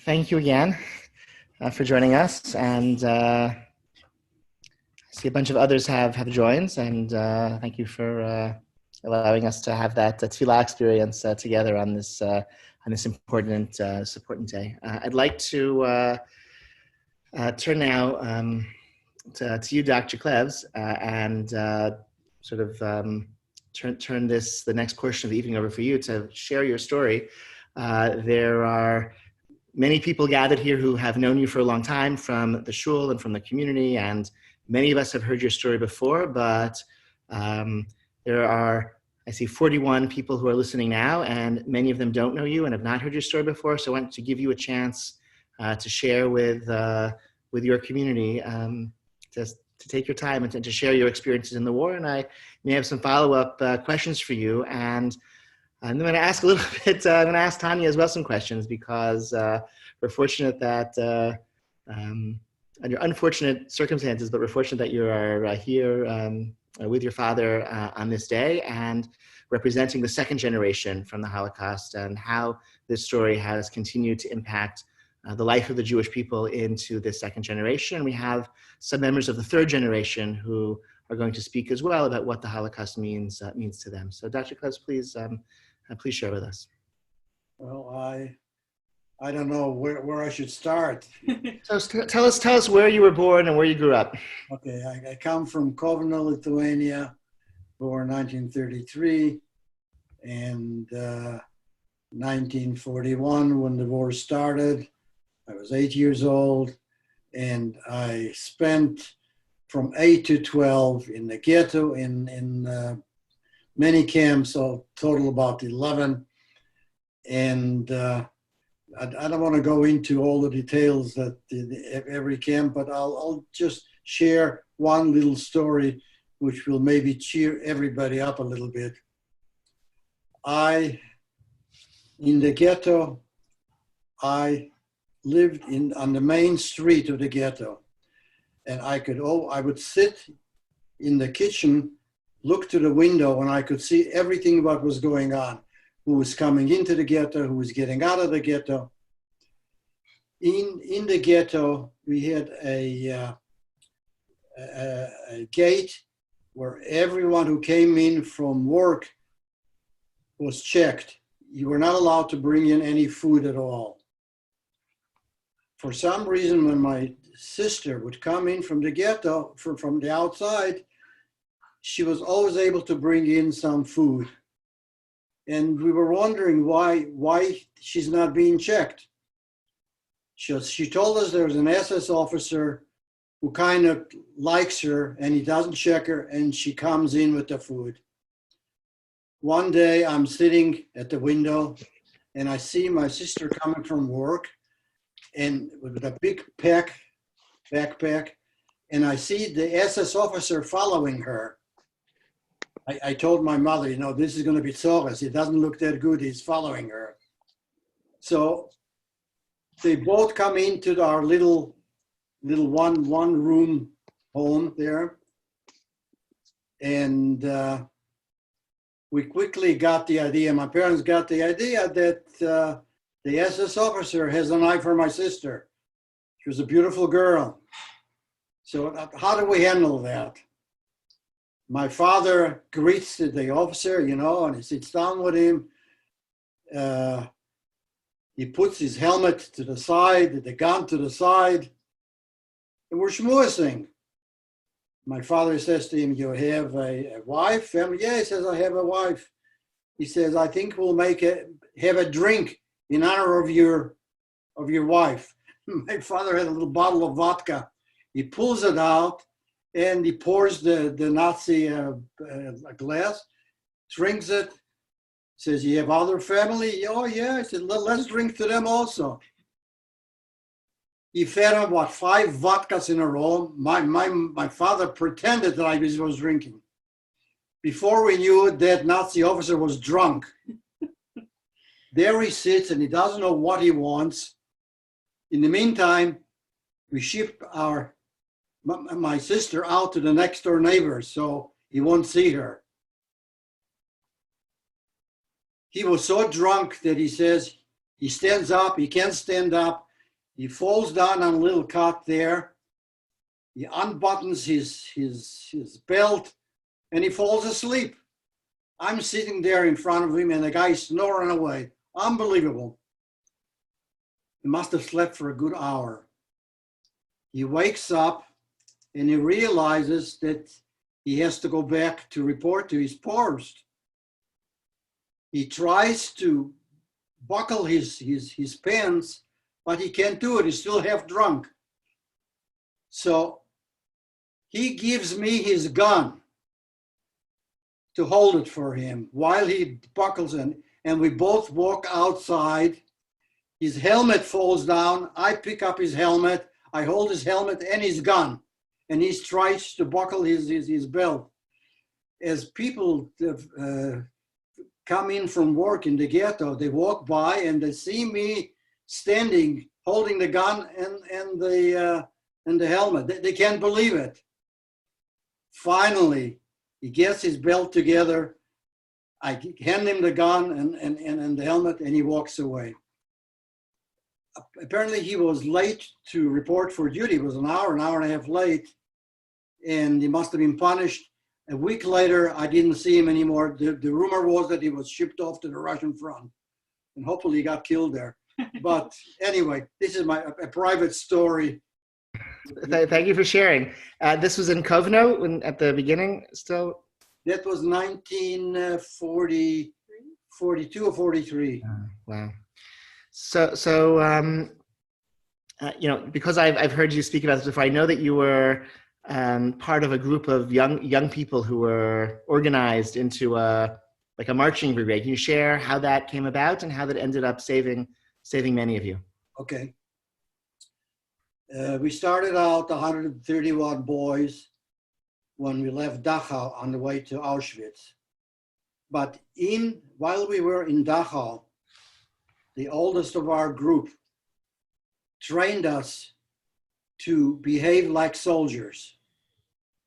Thank you again for joining us, and I see a bunch of others have joined, and thank you for allowing us to have that tefillah experience together on this important day. I'd like to turn now to you, Dr. Clevs, and turn the next portion of the evening over for you to share your story. There are many people gathered here who have known you for a long time from the shul and from the community, and many of us have heard your story before, but there are, I see 41 people who are listening now, and many of them don't know you and have not heard your story before, so I want to give you a chance to share with your community, to take your time and to share your experiences in the war, and I may have some follow-up questions for you, and I'm going to ask a little bit, I'm going to ask Tania as well some questions, because we're fortunate that, under unfortunate circumstances, but we're fortunate that you are here with your father on this day and representing the second generation from the Holocaust, and how this story has continued to impact the life of the Jewish people into the second generation. We have some members of the third generation who are going to speak as well about what the Holocaust means to them. So Dr. Clevs, please share with us. Well, I don't know where I should start. So tell us where you were born and where you grew up. Okay, I come from Kovno, Lithuania, born 1933, and 1941 when the war started. I was 8 years old, and I spent from 8 to 12 in the ghetto in many camps, so total about 11. And I don't want to go into all the details that every camp, but I'll just share one little story which will maybe cheer everybody up a little bit. In the ghetto, I lived on the main street of the ghetto, and I would sit in the kitchen, look to the window, and I could see everything what was going on, who was coming into the ghetto, who was getting out of the ghetto. In the ghetto, we had a gate where everyone who came in from work was checked. You were not allowed to bring in any food at all. For some reason, when my sister would come in from the ghetto, from the outside, she was always able to bring in some food. And we were wondering why she's not being checked. She told us there was an SS officer who kind of likes her, and he doesn't check her, and she comes in with the food. One day I'm sitting at the window, and I see my sister coming from work, and with a big backpack, and I see the SS officer following her. I told my mother, this is going to be Tzores. It doesn't look that good. He's following her. So they both come into our little one room home there. And we quickly got the idea. My parents got the idea that the SS officer has an eye for my sister. She was a beautiful girl. So how do we handle that? My father greets the officer, and he sits down with him. He puts his helmet to the side, the gun to the side, and we're schmoozing. My father says to him, "You have a wife, family?" "Yeah," he says, "I have a wife." He says, "I think we'll have a drink in honor of your wife." My father had a little bottle of vodka. He pulls it out, and he pours the Nazi a glass, drinks it, says, "You have other family?" "Oh, yeah." I said, "Let's drink to them also." He fed him, 5 vodkas in a row. My father pretended that I was drinking. Before we knew it, that Nazi officer was drunk. There he sits, and he doesn't know what he wants. In the meantime, we shipped my sister out to the next door neighbor so he won't see her. He was so drunk that he says he stands up, he can't stand up, He falls down on a little cot there. He unbuttons his belt and he falls asleep. I'm sitting there in front of him and the guy's snoring away. Unbelievable. He must have slept for a good hour. He wakes up and he realizes that he has to go back to report to his post. He tries to buckle his pants, but he can't do it. He's still half drunk. So he gives me his gun to hold it for him while he buckles in, and we both walk outside. His helmet falls down. I pick up his helmet. I hold his helmet and his gun, and he tries to buckle his belt. As people come in from work in the ghetto, they walk by and they see me standing, holding the gun and the helmet. They can't believe it. Finally, he gets his belt together. I hand him the gun and the helmet, and he walks away. Apparently, he was late to report for duty. It was an hour and a half late, and he must have been punished. A week later, I didn't see him anymore. The rumor was that he was shipped off to the Russian front, and hopefully he got killed there. But anyway, this is a private story. Thank you for sharing. This was in Kovno at the beginning still? That was 1942 or 43. Wow. So because I've heard you speak about this before, I know that you were part of a group of young people who were organized into a marching brigade. Can you share how that came about and how that ended up saving many of you? Okay. We started out 131 boys when we left Dachau on the way to Auschwitz. But while we were in Dachau, the oldest of our group trained us to behave like soldiers.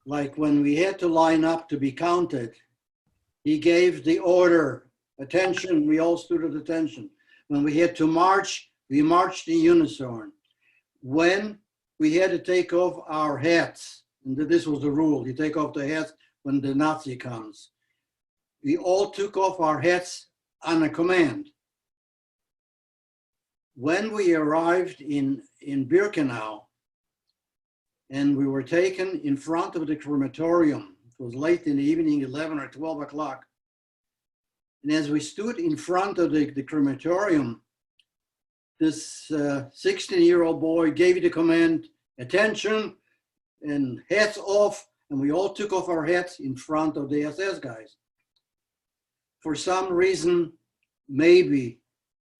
Like when we had to line up to be counted, he gave the order, attention, we all stood at attention. When we had to march, we marched in unison. When we had to take off our hats, and this was the rule, you take off the hats when the Nazi comes. We all took off our hats on a command. When we arrived in Birkenau, and we were taken in front of the crematorium, it was late in the evening, 11 or 12 o'clock. And as we stood in front of the crematorium, this 16-year-old boy gave the command, attention, and hats off, and we all took off our hats in front of the SS guys. For some reason, maybe,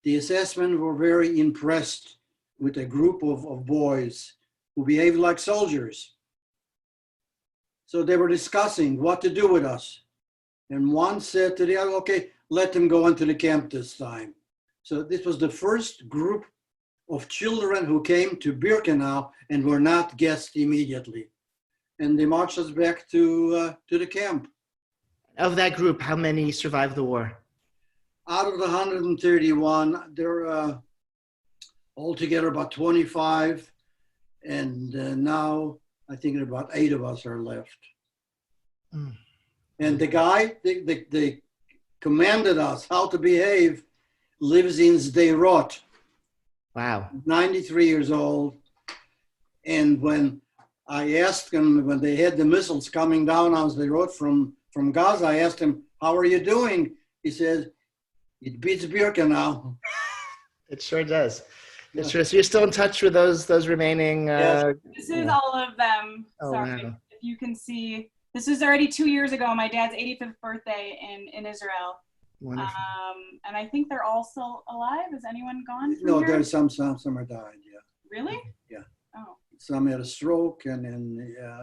the SS men were very impressed with a group of boys who behaved like soldiers. So they were discussing what to do with us. And one said to the other, okay, let them go into the camp this time. So this was the first group of children who came to Birkenau and were not guests immediately. And they marched us back to the camp. Of that group, how many survived the war? Out of the 131, there are altogether about 25. And now I think about 8 of us are left. Mm. And the guy, they commanded us how to behave, lives in Sderot. Wow. 93 years old. And when I asked him, when they had the missiles coming down on Sderot from Gaza, I asked him, how are you doing? He said, it beats Birkenau. It sure does. It's true. So you're still in touch with those remaining. Yes. This is all of them. Oh, sorry, wow. if you can see. This was already 2 years ago. My dad's 85th birthday in Israel. Wonderful. And I think they're all still alive. Is anyone gone? No, here? there's some are died. Yeah. Really? Yeah. Oh. Some had a stroke, and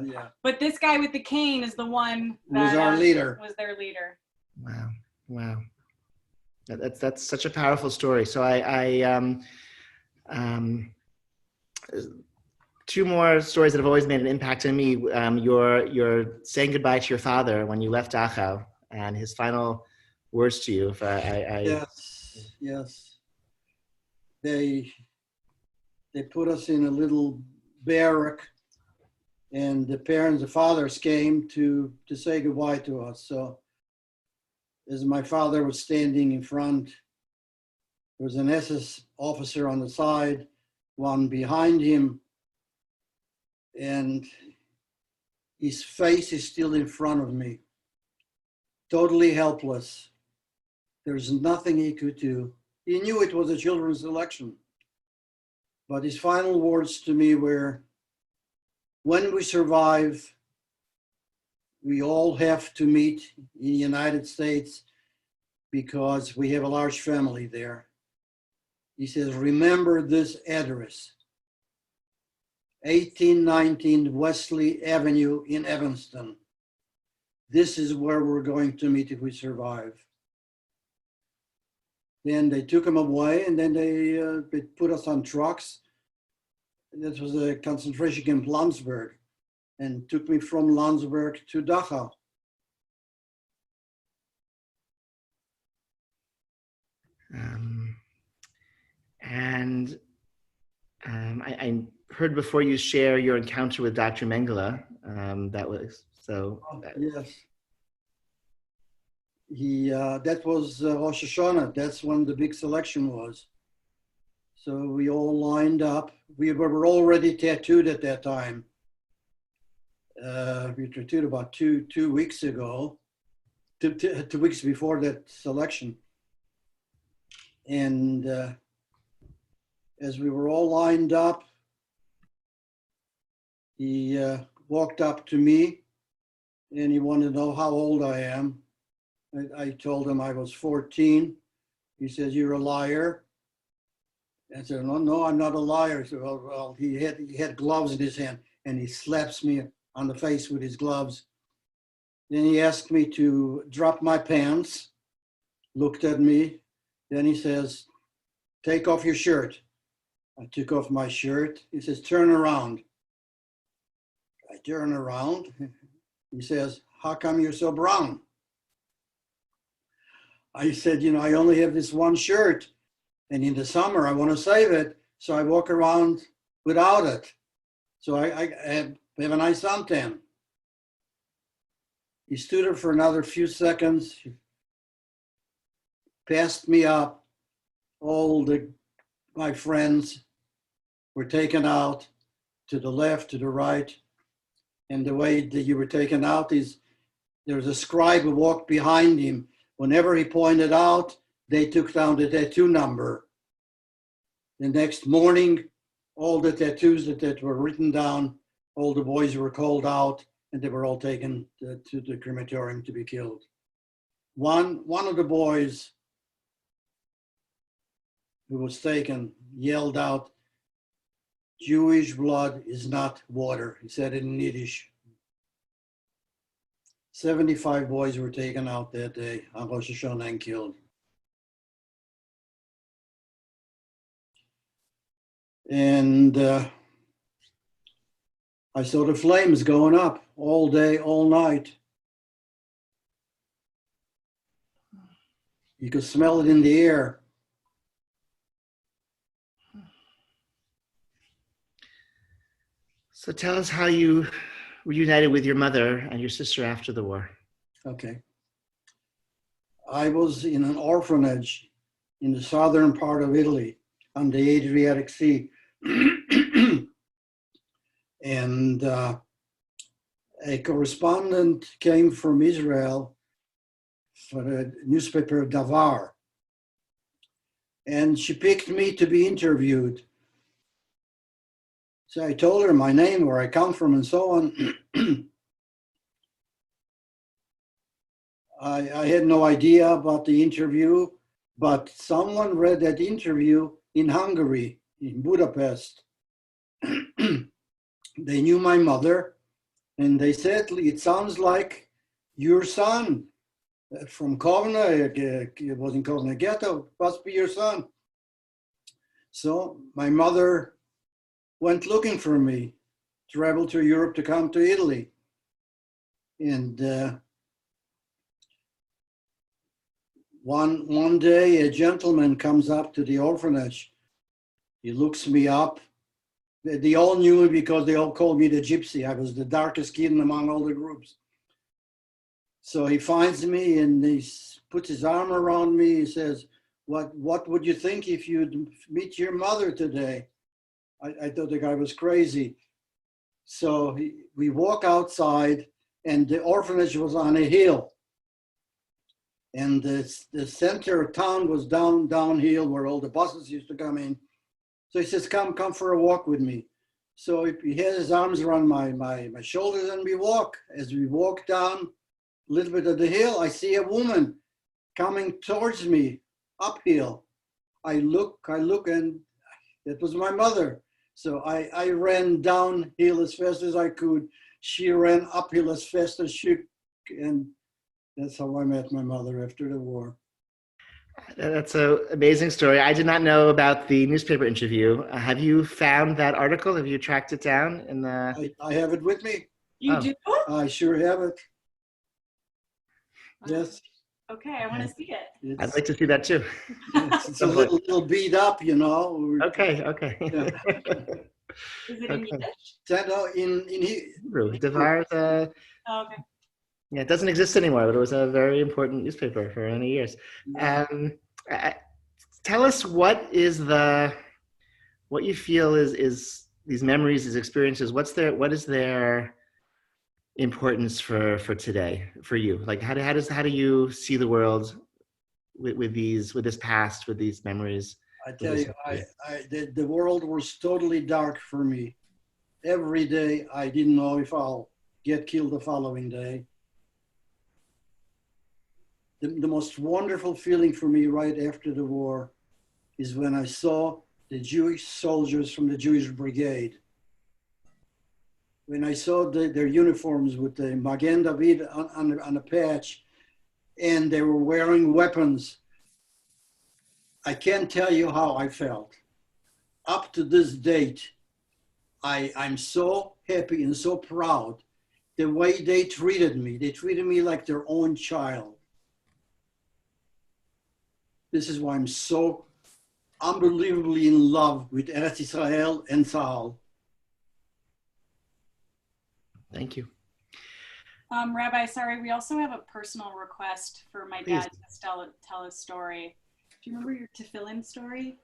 yeah. But this guy with the cane is the one that was our leader. Was their leader. Wow. That's such a powerful story. So two more stories that have always made an impact on me. You're saying goodbye to your father when you left Dachau, and his final words to you. Yes. they put us in a little barrack, and the fathers came to say goodbye to us. So as my father was standing in front, there was an SS officer on the side, one behind him, and his face is still in front of me, totally helpless. There's nothing he could do. He knew it was a children's election, but his final words to me were, when we survive, we all have to meet in the United States because we have a large family there. He says, remember this address, 1819 Wesley Avenue in Evanston. This is where we're going to meet if we survive. Then they took him away, and then they put us on trucks. This was a concentration camp, Landsberg, and took me from Landsberg to Dachau. I heard before you share your encounter with Dr. Mengele. That was so. Yes. That was Rosh Hashanah. That's when the big selection was. So we all lined up. We were already tattooed at that time. We were tattooed about two weeks ago, 2 weeks before that selection. And as we were all lined up, he walked up to me and he wanted to know how old I am. I told him I was 14. He says, you're a liar. I said, no, I'm not a liar. So, well, he had gloves in his hand, and he slaps me on the face with his gloves. Then he asked me to drop my pants, looked at me. Then he says, take off your shirt. I took off my shirt. He says, turn around. I turn around. He says, how come you're so brown? I said, I only have this one shirt, and in the summer I want to save it, so I walk around without it. So I have a nice suntan. He stood there for another few seconds, passed me up. All my friends were taken out to the left, to the right, and the way that you were taken out is there was a scribe who walked behind him. Whenever he pointed out, they took down the tattoo number. The next morning, all the tattoos that were written down, all the boys were called out, and they were all taken to the crematorium to be killed. One of the boys who was taken yelled out, Jewish blood is not water. He said it in Yiddish. 75 boys were taken out that day on Rosh Hashanah and killed. And I saw the flames going up all day, all night. You could smell it in the air. So tell us how you reunited with your mother and your sister after the war. Okay. I was in an orphanage in the southern part of Italy on the Adriatic Sea. And a correspondent came from Israel for the newspaper Davar. And she picked me to be interviewed. So I told her my name, where I come from, and so on. I had no idea about the interview, but someone read that interview in Hungary, in Budapest. They knew my mother, and they said, it sounds like your son from Kovna. It was in Kovna Ghetto, must be your son. So my mother went looking for me, traveled to Europe to come to Italy. And one day a gentleman comes up to the orphanage. He looks me up They all knew me because they all called me the gypsy. I was the darkest kid among all the groups. So he finds me and he puts his arm around me. He says, what would you think if you'd meet your mother today? I thought the guy was crazy. So we walk outside, and the orphanage was on a hill. And the center of town was downhill where all the buses used to come in. So he says, come for a walk with me. So he has his arms around my shoulders, and we walk. As we walk down a little bit of the hill, I see a woman coming towards me uphill. I look, and that was my mother. So I ran downhill as fast as I could. She ran uphill as fast as she could. And that's how I met my mother after the war. That's an amazing story. I did not know about the newspaper interview. Have you found that article? Have you tracked it down? I have it with me. You do? I sure have it. Yes. Okay, I want to see it. I'd like to see that too. It's a little beat up, you know. Okay. Yeah. Is it in Yiddish? In Hebrew. Devar, Oh, okay. yeah, it doesn't exist anymore, but it was a very important newspaper for many years. Tell us what you feel is these memories, these experiences. What is their importance for today for you? Like how do you see the world with this past, with these memories? I tell you, the world was totally dark for me. Every day I didn't know if I'll get killed the following day. The most wonderful feeling for me right after the war is when I saw the Jewish soldiers from the Jewish Brigade. When I saw their uniforms with the Magen David on a patch, and they were wearing weapons, I can't tell you how I felt. Up to this date, I'm so happy and so proud the way they treated me. They treated me like their own child. This is why I'm so unbelievably in love with Eretz Israel and Tzahal. Thank you. Rabbi, sorry, we also have a personal request for my dad to tell a story. Do you remember your tefillin story?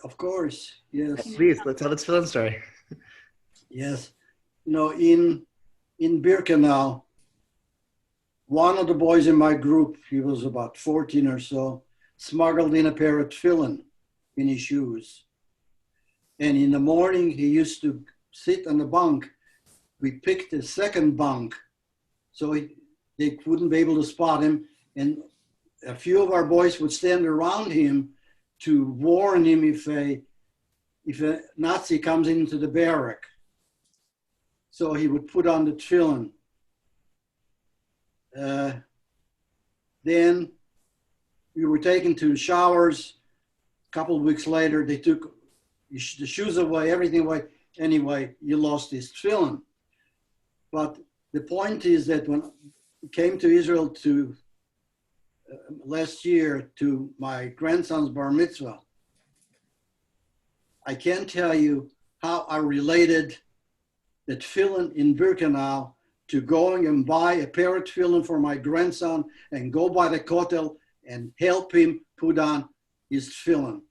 Of course, yes. Please, let's tell the tefillin story. Yes. You know, in Birkenau, one of the boys in my group, he was about 14 or so, smuggled in a pair of tefillin in his shoes. And in the morning, he used to sit on the bunk. We picked the second bunk, so they wouldn't be able to spot him. And a few of our boys would stand around him to warn him if a Nazi comes into the barrack. So he would put on the tefillin. Then we were taken to showers. A couple of weeks later, they took the shoes away, everything away. Anyway, you lost his tefillin. But the point is that when I came to Israel last year to my grandson's bar mitzvah, I can't tell you how I related the tefillin in Birkenau to going and buy a pair of tefillin for my grandson and go by the kotel and help him put on his tefillin.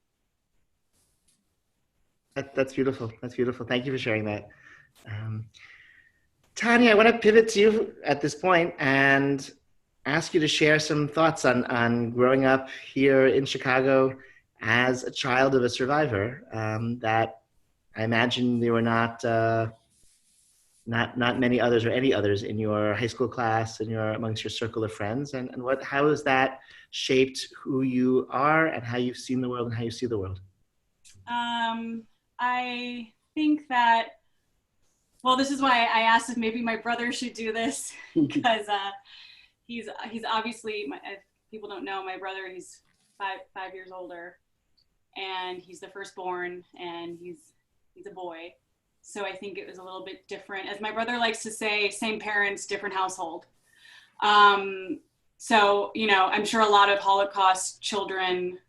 That's beautiful. That's beautiful. Thank you for sharing that. Tania, I want to pivot to you at this point and ask you to share some thoughts on growing up here in Chicago as a child of a survivor. That I imagine there were not many others or any others in your high school class and amongst your circle of friends, and how has that shaped who you are and how you've seen the world and how you see the world? I think that, well, this is why I asked if maybe my brother should do this, because he's obviously, if people don't know, my brother, he's five years older, and he's the firstborn, and he's a boy. So I think it was a little bit different. As my brother likes to say, same parents, different household. So, you know, I'm sure a lot of Holocaust children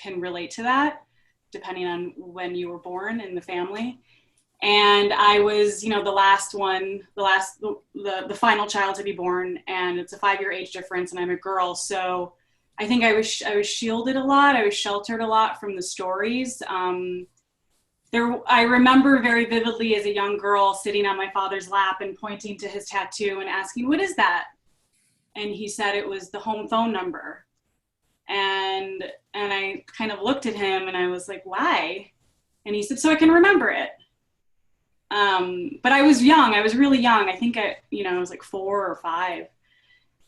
can relate to that. depending on when you were born in the family. And I was, you know, the last one, the final child to be born, and it's a 5-year age difference, and I'm a girl. So I think I was shielded a lot. I was sheltered a lot from the stories. I remember very vividly as a young girl sitting on my father's lap and pointing to his tattoo and asking, "What is that?" And he said it was the home phone number. And I kind of looked at him and I was like, "Why?" And he said, "So I can remember it." But I was young. I was really young. I think I was like 4 or 5.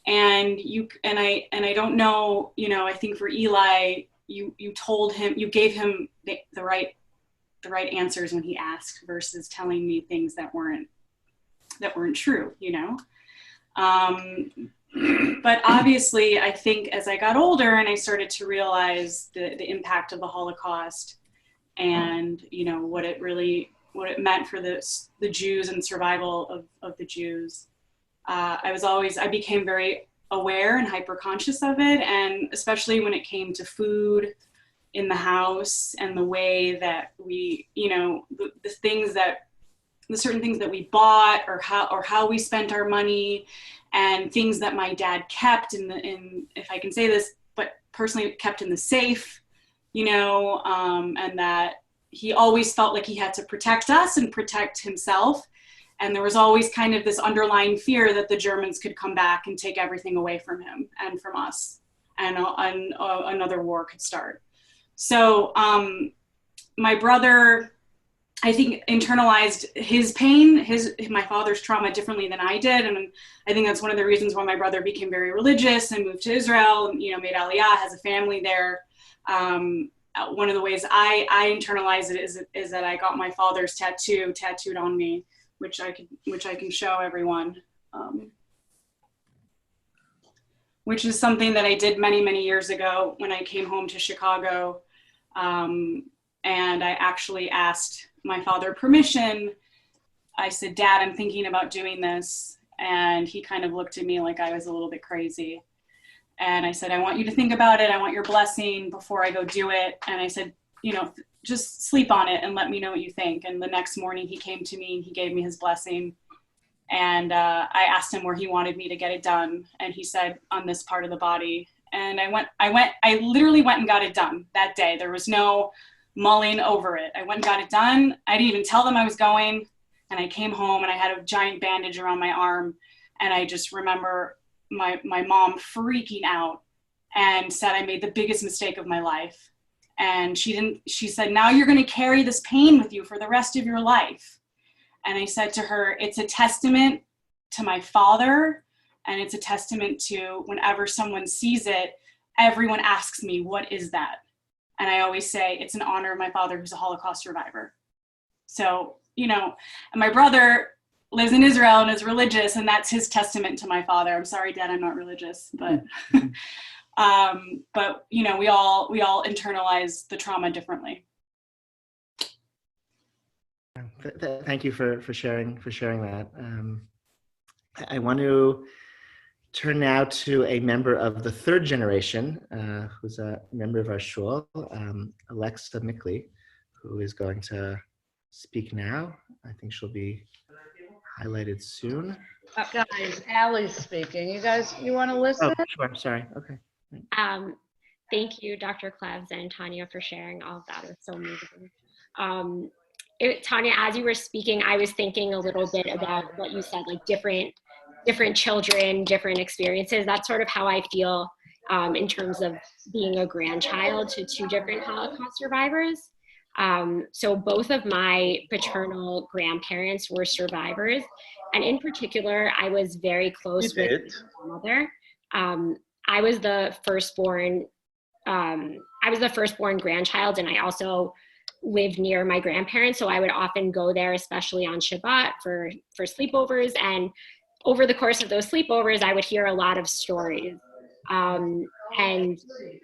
And I don't know, you know, I think for Eli, you told him, you gave him the right answers when he asked, versus telling me things that weren't true, you know? But obviously, I think as I got older and I started to realize the impact of the Holocaust and, you know, what it meant for the Jews and survival of the Jews, I became very aware and hyper conscious of it. And especially when it came to food in the house and the way that we, you know, the certain things that we bought, or how we spent our money, and things that my dad kept in if I can say this, but personally kept in the safe, you know, and that he always felt like he had to protect us and protect himself. And there was always kind of this underlying fear that the Germans could come back and take everything away from him and from us, and another war could start. So my brother, I think, internalized his pain, my father's trauma differently than I did. And I think that's one of the reasons why my brother became very religious and moved to Israel and, you know, made Aliyah, has a family there. One of the ways I internalized it is that I got my father's tattooed on me, which I can show everyone, which is something that I did many, many years ago when I came home to Chicago. And I actually asked my father permission. I said, "Dad, I'm thinking about doing this." And he kind of looked at me like I was a little bit crazy. And I said, "I want you to think about it. I want your blessing before I go do it." And I said, you know, just sleep on it and let me know what you think. And the next morning he came to me and he gave me his blessing. And I asked him where he wanted me to get it done. And he said, "On this part of the body." And I literally went and got it done that day. There was no mulling over it. I went and got it done. I didn't even tell them I was going. And I came home and I had a giant bandage around my arm. And I just remember my mom freaking out and said I made the biggest mistake of my life. And she said, "Now you're going to carry this pain with you for the rest of your life." And I said to her, "It's a testament to my father. And it's a testament to whenever someone sees it, everyone asks me, 'What is that?' And I always say, it's in honor of my father, who's a Holocaust survivor." So, you know, and my brother lives in Israel and is religious, and that's his testament to my father. I'm sorry, Dad, I'm not religious, but, but you know, we all internalize the trauma differently. Thank you for sharing that. I want to turn now to a member of the 3rd generation, who's a member of our shul, Alexa Micley, who is going to speak now. I think she'll be highlighted soon. Guys, Allie's speaking. You want to listen? Oh, sure. Sorry. Okay. Thank you, Dr. Clevs and Tania, for sharing all of that. It was so moving. Tania, as you were speaking, I was thinking a little bit about what you said, like different children, different experiences. That's sort of how I feel in terms of being a grandchild to 2 different Holocaust survivors. So both of my paternal grandparents were survivors. And in particular, I was very close with my mother. I was the firstborn grandchild, and I also lived near my grandparents. So I would often go there, especially on Shabbat for sleepovers. And over the course of those sleepovers, I would hear a lot of stories. And you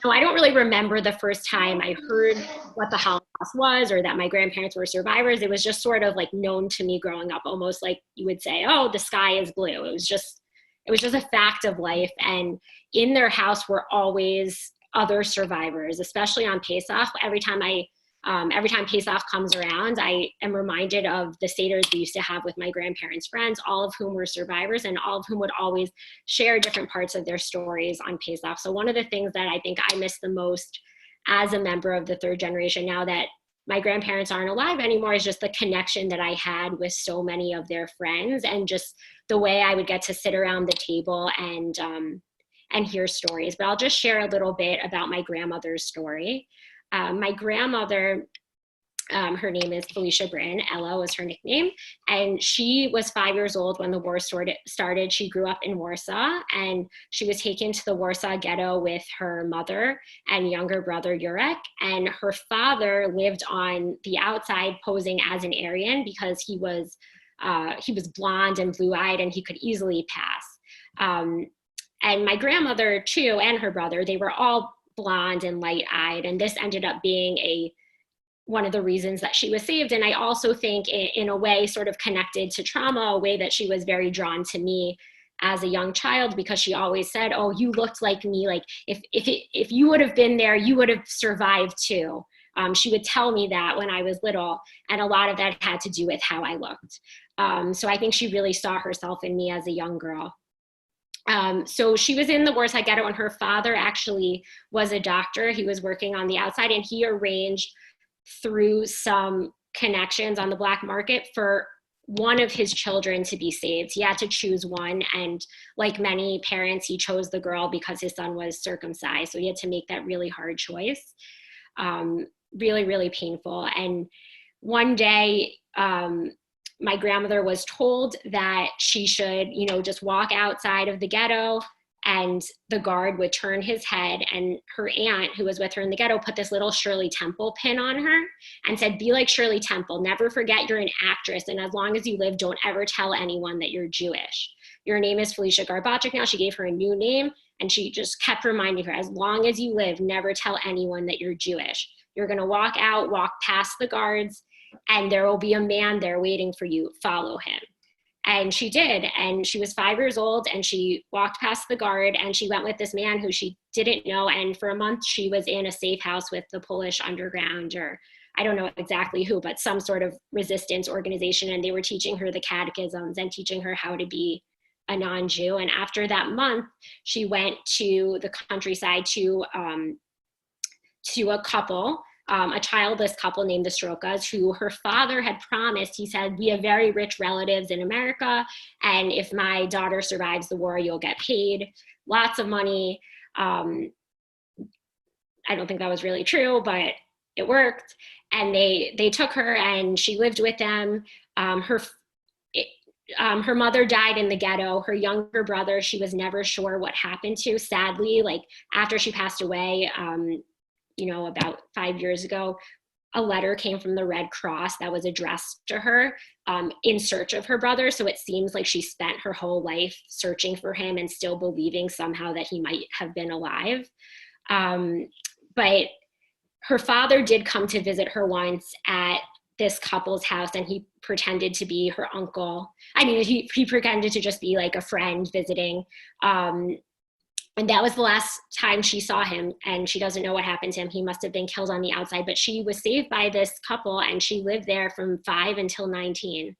know, I don't really remember the first time I heard what the Holocaust was or that my grandparents were survivors. It was just sort of like known to me growing up, almost like you would say, "Oh, the sky is blue." It was just a fact of life. And in their house were always other survivors, especially on Pesach. Every time Pesach comes around, I am reminded of the seders we used to have with my grandparents' friends, all of whom were survivors and all of whom would always share different parts of their stories on Pesach. So one of the things that I think I miss the most as a member of the third generation, now that my grandparents aren't alive anymore, is just the connection that I had with so many of their friends, and just the way I would get to sit around the table and hear stories. But I'll just share a little bit about my grandmother's story. My grandmother, her name is Felicia Brin, Ella was her nickname, and she was 5 years old when the war started. She grew up in Warsaw, and she was taken to the Warsaw Ghetto with her mother and younger brother Jurek, and her father lived on the outside posing as an Aryan because he was blonde and blue-eyed and he could easily pass. And my grandmother too, and her brother, they were all blonde and light-eyed, and this ended up being one of the reasons that she was saved. And I also think in a way sort of connected to trauma, a way that she was very drawn to me as a young child, because she always said, oh, you looked like me. Like if you would have been there, you would have survived too. She would tell me that when I was little, and a lot of that had to do with how I looked. So I think she really saw herself in me as a young girl. So she was in the Warsaw Ghetto, and her father actually was a doctor. He was working on the outside, and he arranged through some connections on the black market for one of his children to be saved. He had to choose one, and like many parents, he chose the girl because his son was circumcised. So he had to make that really hard choice. Really, really painful. And one day, my grandmother was told that she should, just walk outside of the ghetto, and the guard would turn his head, and her aunt, who was with her in the ghetto, put this little Shirley Temple pin on her and said, be like Shirley Temple, never forget you're an actress, and as long as you live, don't ever tell anyone that you're Jewish. Your name is Felicia Garbachik now. She gave her a new name, and she just kept reminding her, as long as you live, never tell anyone that you're Jewish. You're gonna walk past the guards, and there will be a man there waiting for you. Follow him. And she did. And she was 5 years old, and she walked past the guard, and she went with this man who she didn't know. And for a month, she was in a safe house with the Polish underground, or I don't know exactly who, but some sort of resistance organization. And they were teaching her the catechisms and teaching her how to be a non-Jew. And after that month, she went to the countryside to a couple, a childless couple named the Strokas, who her father had promised. He said, we have very rich relatives in America, and if my daughter survives the war, you'll get paid lots of money. I don't think that was really true, but it worked. And they took her, and she lived with them. Her mother died in the ghetto. Her younger brother, she was never sure what happened to. Sadly, like after she passed away, about 5 years ago, a letter came from the Red Cross that was addressed to her in search of her brother. So it seems like she spent her whole life searching for him and still believing somehow that he might have been alive. But her father did come to visit her once at this couple's house, and he pretended to be her uncle. I mean, he pretended to just be like a friend visiting. And that was the last time she saw him, and she doesn't know what happened to him. He must have been killed on the outside, but she was saved by this couple, and she lived there from 5 until 19.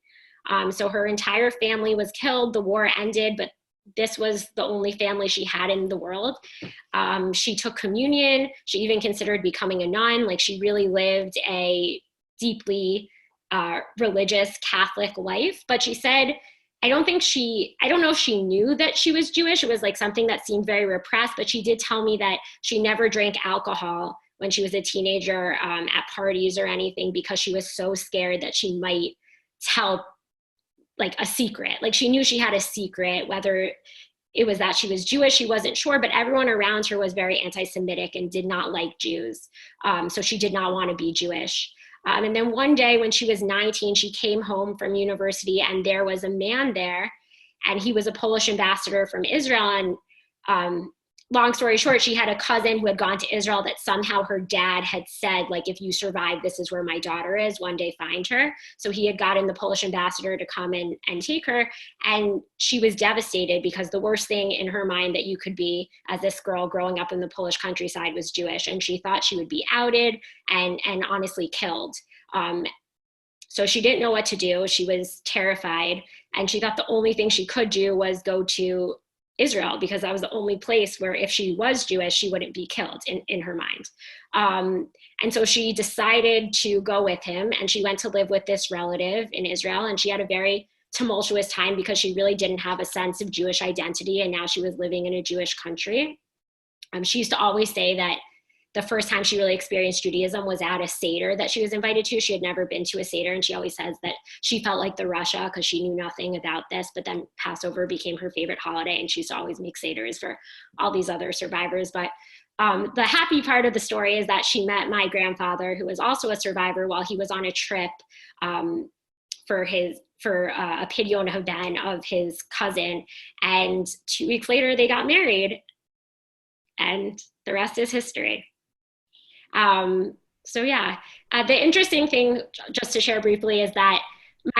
So her entire family was killed. The war ended, but this was the only family she had in the world. She took communion. She even considered becoming a nun. Like, she really lived a deeply religious Catholic life, but she said, I don't know if she knew that she was Jewish. It was like something that seemed very repressed, but she did tell me that she never drank alcohol when she was a teenager at parties or anything, because she was so scared that she might tell like a secret. Like, she knew she had a secret, whether it was that she was Jewish, she wasn't sure, but everyone around her was very anti-Semitic and did not like Jews. So she did not want to be Jewish. And then one day when she was 19, she came home from university, and there was a man there, and he was a Polish ambassador from Israel. And long story short, she had a cousin who had gone to Israel that somehow her dad had said, like, if you survive, this is where my daughter is, one day find her. So he had gotten the Polish ambassador to come and take her. And she was devastated because the worst thing in her mind that you could be as this girl growing up in the Polish countryside was Jewish. And she thought she would be outed and honestly killed. So she didn't know what to do. She was terrified. And she thought the only thing she could do was go to Israel, because that was the only place where if she was Jewish, she wouldn't be killed in her mind. And so she decided to go with him, and she went to live with this relative in Israel. And she had a very tumultuous time because she really didn't have a sense of Jewish identity. And now she was living in a Jewish country. She used to always say that the first time she really experienced Judaism was at a Seder that she was invited to. She had never been to a Seder, and she always says that she felt like the Russia because she knew nothing about this, but then Passover became her favorite holiday, and she used to always make Seders for all these other survivors. But the happy part of the story is that she met my grandfather, who was also a survivor, while he was on a trip for a Pidyon Haben of his cousin. And 2 weeks later, they got married, and the rest is history. So yeah, the interesting thing, just to share briefly, is that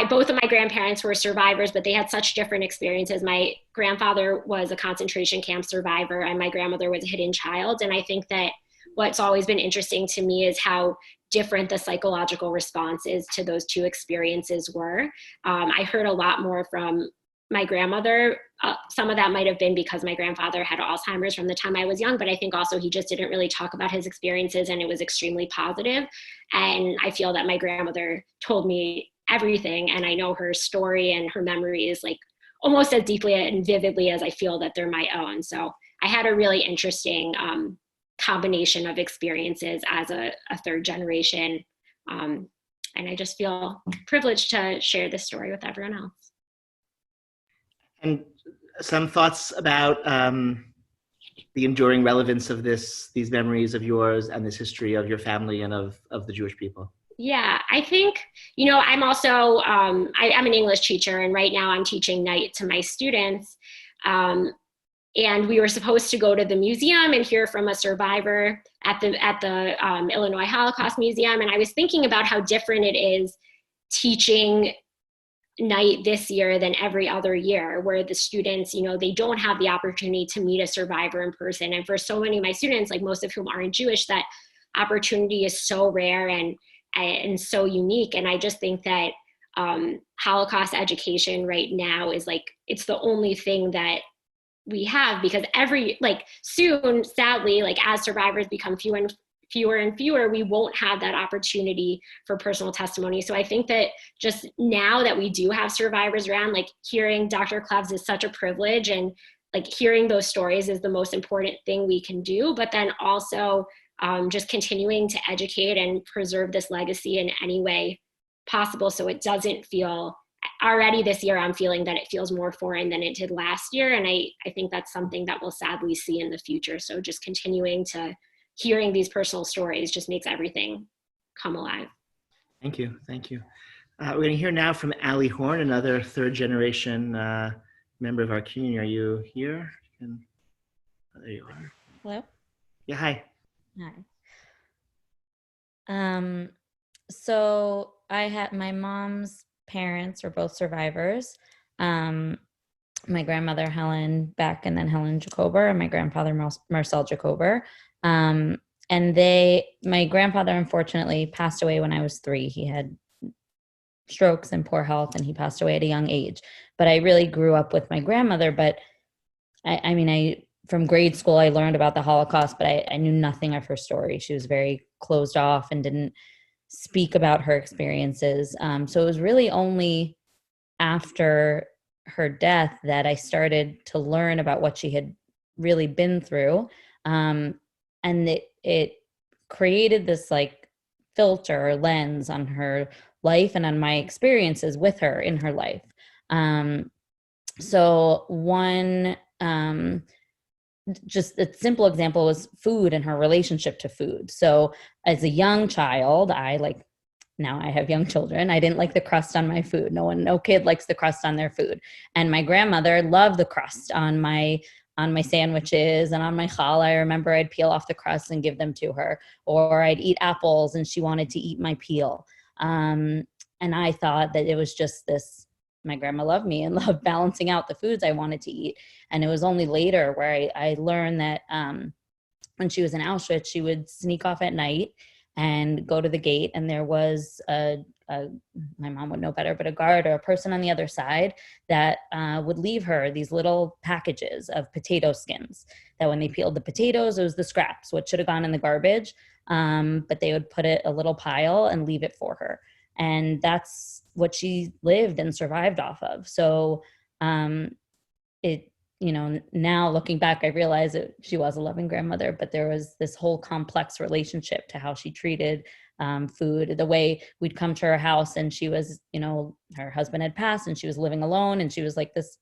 both of my grandparents were survivors, but they had such different experiences. My grandfather was a concentration camp survivor, and my grandmother was a hidden child. And I think that what's always been interesting to me is how different the psychological responses to those two experiences were. I heard a lot more from my grandmother. Some of that might have been because my grandfather had Alzheimer's from the time I was young, but I think also he just didn't really talk about his experiences, and it was extremely positive. And I feel that my grandmother told me everything, and I know her story and her memories like almost as deeply and vividly as I feel that they're my own. So I had a really interesting combination of experiences as a third generation. And I just feel privileged to share this story with everyone else. And some thoughts about the enduring relevance of these memories of yours and this history of your family and of the Jewish people. Yeah, I think, I'm also, I'm an English teacher, and right now I'm teaching night to my students. And we were supposed to go to the museum and hear from a survivor at the Illinois Holocaust Museum. And I was thinking about how different it is teaching night this year than every other year, where the students, they don't have the opportunity to meet a survivor in person. And for so many of my students, like most of whom aren't Jewish, that opportunity is so rare and so unique. And I just think that Holocaust education right now is like, it's the only thing that we have, because soon, sadly, as survivors become fewer and fewer, we won't have that opportunity for personal testimony. So I think that just now that we do have survivors around, hearing Dr. Clevs is such a privilege, and hearing those stories is the most important thing we can do. But then also just continuing to educate and preserve this legacy in any way possible, so it doesn't feel, already this year I'm feeling that it feels more foreign than it did last year. And I think that's something that we'll sadly see in the future. So just continuing to hearing these personal stories just makes everything come alive. Thank you. We're going to hear now from Allison Horn, another third generation member of our community. Are you here? Oh, there you are. Hello? Yeah, hi. Hi. So I had, my mom's parents were both survivors. My grandmother, Helen Beck, and then Helen Jacober, and my grandfather, Marcel Jacober. And my grandfather unfortunately passed away when I was 3. He had strokes and poor health, and he passed away at a young age. But I really grew up with my grandmother. But I from grade school, I learned about the Holocaust, but I knew nothing of her story. She was very closed off and didn't speak about her experiences. So it was really only after her death that I started to learn about what she had really been through. And it created this filter or lens on her life and on my experiences with her in her life. So one, just a simple example was food and her relationship to food. So as a young child, now I have young children, I didn't like the crust on my food. No kid likes the crust on their food. And my grandmother loved the crust on my on my sandwiches and on my challah. I remember I'd peel off the crust and give them to her, or I'd eat apples and she wanted to eat my peel. And I thought that it was just this, my grandma loved me and loved balancing out the foods I wanted to eat. And it was only later where I learned that when she was in Auschwitz, she would sneak off at night and go to the gate, and there was my mom would know better, but a guard or a person on the other side that would leave her these little packages of potato skins, that when they peeled the potatoes, it was the scraps, what should have gone in the garbage, but they would put it a little pile and leave it for her. And that's what she lived and survived off of. So now looking back, I realize that she was a loving grandmother, but there was this whole complex relationship to how she treated food, the way we'd come to her house and she was, her husband had passed and she was living alone, and she was like this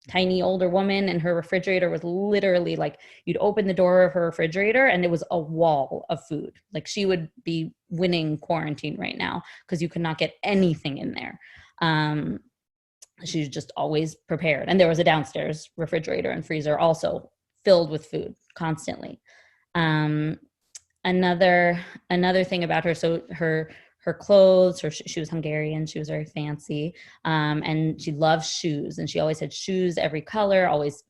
tiny older woman, and her refrigerator was literally like, you'd open the door of her refrigerator and it was a wall of food. Like, she would be winning quarantine right now because you could not get anything in there. She was just always prepared. And there was a downstairs refrigerator and freezer also filled with food constantly. Another thing about her, so her clothes, she was Hungarian, she was very fancy, and she loved shoes, and she always had shoes every color, always